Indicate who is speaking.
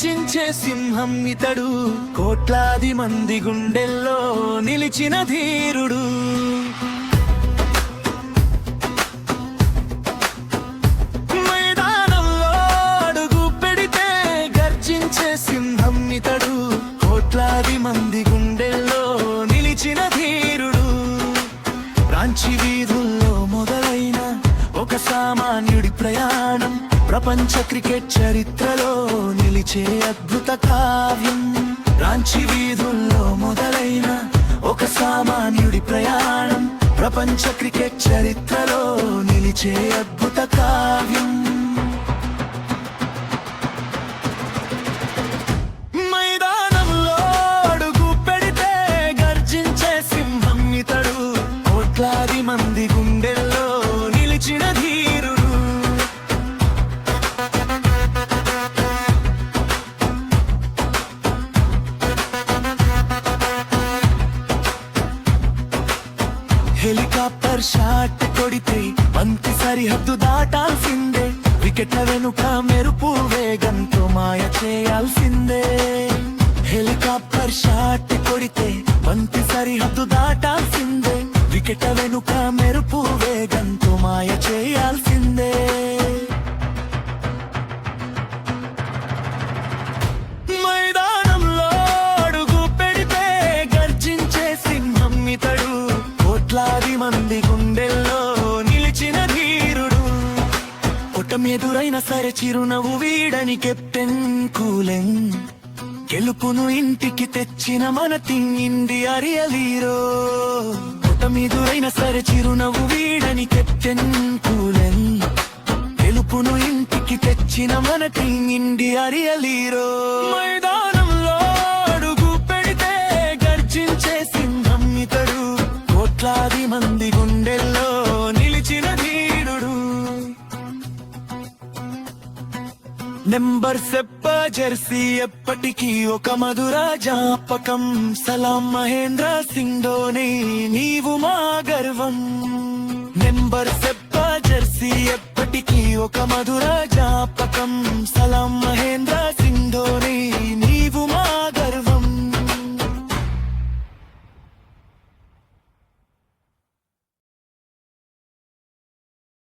Speaker 1: గర్జించే సింహం ఇతడు, కోట్లాది మంది గుండెల్లో నిలిచిన ధీరుడు. మైదానంలో అడుగు పెడితే గర్జించే సింహం ఇతడు, కోట్లాది మంది గుండెల్లో నిలిచిన ధీరుడు. రాంచి వీధుల్లో మొదలైన ఒక సామాన్యుడి ప్రయాణం, ప్రపంచ క్రికెట్ చరిత్రలో నిలిచే అద్భుత కావ్యం. రాంచి వీధుల్లో మొదలైన ఒక సామాన్యుడి ప్రయాణం, ప్రపంచ క్రికెట్ చరిత్రలో నిలిచే అద్భుత కావ్యం. మైదానంలో అడుగు పెడితే గర్జించే సింహం ఇతడు, కోట్లాది మంది గుండెల్లో నిలిచిన ధీరుడు. హెలికాప్టర్ షాట్ కొడితే బంతి సరిహద్దు దాటాల్సిందే, వికెట్ల వెనుక మెరుపు వేగంతో మాయ చేయాల్సిందే. హెలికాప్టర్ షాట్ కొడితే బంతి సరిహద్దు దాటాల్సిందే, వికెట్ల వెనుక మెరుపు వేగంతో మాయ చేయాల్సిందే. మైదానంలో అడుగు పెడితే గర్జించే సింహం ఇతడు, కోట్లాది మంది గుండెల్లో నిలిచిన ధీరుడు. ఓటమెదురైన సరే చిరునవ్వు వీడని కెప్టెన్ కూలెన్, గెలుపును ఇంటికి తెచ్చిన మన టీం ఇండియా రియల్ హీరో. ఓటమెదురైన సరే చిరునవ్వు వీడని కెప్టెన్ కూలెన్, గెలుపును ఇంటికి తెచ్చిన మన టీం ఇండియా రియల్ హీరో. మైదానంలో అడుగు పెడితే గర్జించే సింహం ఇతడు, కోట్లాది మంది గుండెల్లో నిలిచిన ధీరుడు. నెంబర్ సెప్ప జెర్సీ ఎప్పటికీ ఒక మధుర జ్ఞాపకం. సలాం మహేంద్ర సింగ్ ధోని నీవు మా గర్వం. నెంబర్ సెప్ప జెర్సీ ఎప్పటికీ ఒక మధుర జ్ఞాపకం. సలాం మహేంద్ర